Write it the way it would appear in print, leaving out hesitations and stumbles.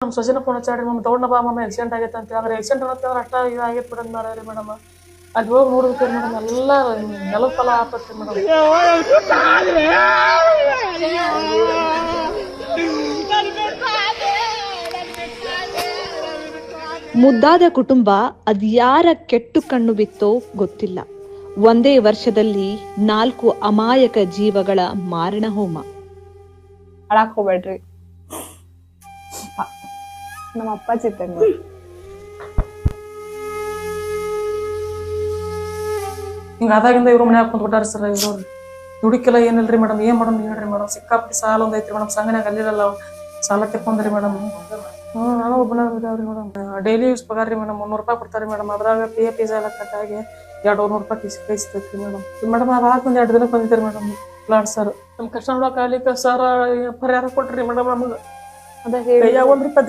ನಮ್ಮ ಸೊಸೆನ ಫೋನ್ ಹಚ್ಚಾಡ್ರಿ ಮಮ್ಮ ದೌಡ್ನ ಬಾ ಮಮ್ಮ ಆಕ್ಸಿಡೆಂಟ್ ಆಗೈತೆ ಅಂತ ಅಂದ್ರೆ ಆಕ್ಸಿಡೆಂಟ್ ಅನ್ನೋದು ಅಷ್ಟ ಇದಾಗೈತೆ ಬಿಡೋದು ಮಾಡ್ಯಾರಿ ಮೇಡಮ್. ಅಲ್ಲಿ ಹೋಗಿ ನೋಡ್ಬೇಕ್ರಿ ಮೇಡಮ್ ಎಲ್ಲ ನೆಲದ ಫಲ ಆಪತ್ರಿ ಮೇಡಮ್. ಮುದ್ದಾದ ಕುಟುಂಬ ಅದ್ಯಾರ ಕೆಟ್ಟು ಕಣ್ಣು ಬಿತ್ತೋ ಗೊತ್ತಿಲ್ಲ. ಒಂದೇ ವರ್ಷದಲ್ಲಿ 4 ಅಮಾಯಕ ಜೀವಗಳ ಮಾರಣ ಹೋಮ. ಅಳಾಕ್ ಹೋಗ್ಬೇಡ್ರಿ, ನಮ್ಮ ಅಪ್ಪ ಚಿತ್ತಂಗ ಹಿಂಗ ಆದಾಗಿಂದ ಇವ್ರು ಮನ್ಯಾಗ ಕುಂತ್ಬಿಟ್ಟಾರ ಸರ್. ಇವ್ರು ದುಡಿಕೆಲ್ಲ ಏನಿಲ್ರಿ ಮೇಡಮ್, ಏನ್ ಮಾಡೋಣ ಹೇಳ್ರಿ ಮೇಡಮ್. ಸಿಕ್ಕಾಪಟ್ಟಿ ಸಾಲ ಒಂದ್ ಐತ್ರಿ ಮೇಡಮ್, ಸಂಘನ್ಯಾಗ ಅಲ್ಲಿರಲ್ಲ ಸಾಲ ತೆಕ್ಕೊಂಡ್ರಿ ಮೇಡಮ್. ನಾನು ಒಬ್ಬನಾದ್ರಿ ಮೇಡಮ್. ಡೈಲಿ ಯೂಸ್ ಪಗಾರ ರೀ ಮೇಡಮ್, 300 ರೂಪಾಯಿ ಕೊಡ್ತಾರೆ ಮೇಡಮ್. ಅದ್ರಾಗ PF ಎಲ್ಲ ಕಟ್ಟಾಗಿ 200 ರೂಪಾಯಿ ಕೈ ಸಿಗ್ತೈತ್ರಿ ಮೇಡಮ್. ಮೇಡಮ್ ಅದಾಕ ಒಂದ್ 2 ದಿನಕ್ಕೆ ಬಂದಿದ್ರಿ ಮೇಡಮ್ ಪ್ಲಾಟ್ ಸರ್. ನಮ್ ಕಷ್ಟ ನೋಡಕ್ ಆಗ್ಲಿಕ್ಕೆ ಸರ್ ಪರಿಹಾರ ಕೊಟ್ರಿ ಮೇಡಮ್ ನಮ್ಗೆ. ಅದ ಹೇಳಿ 1 ರೂಪಾಯಿ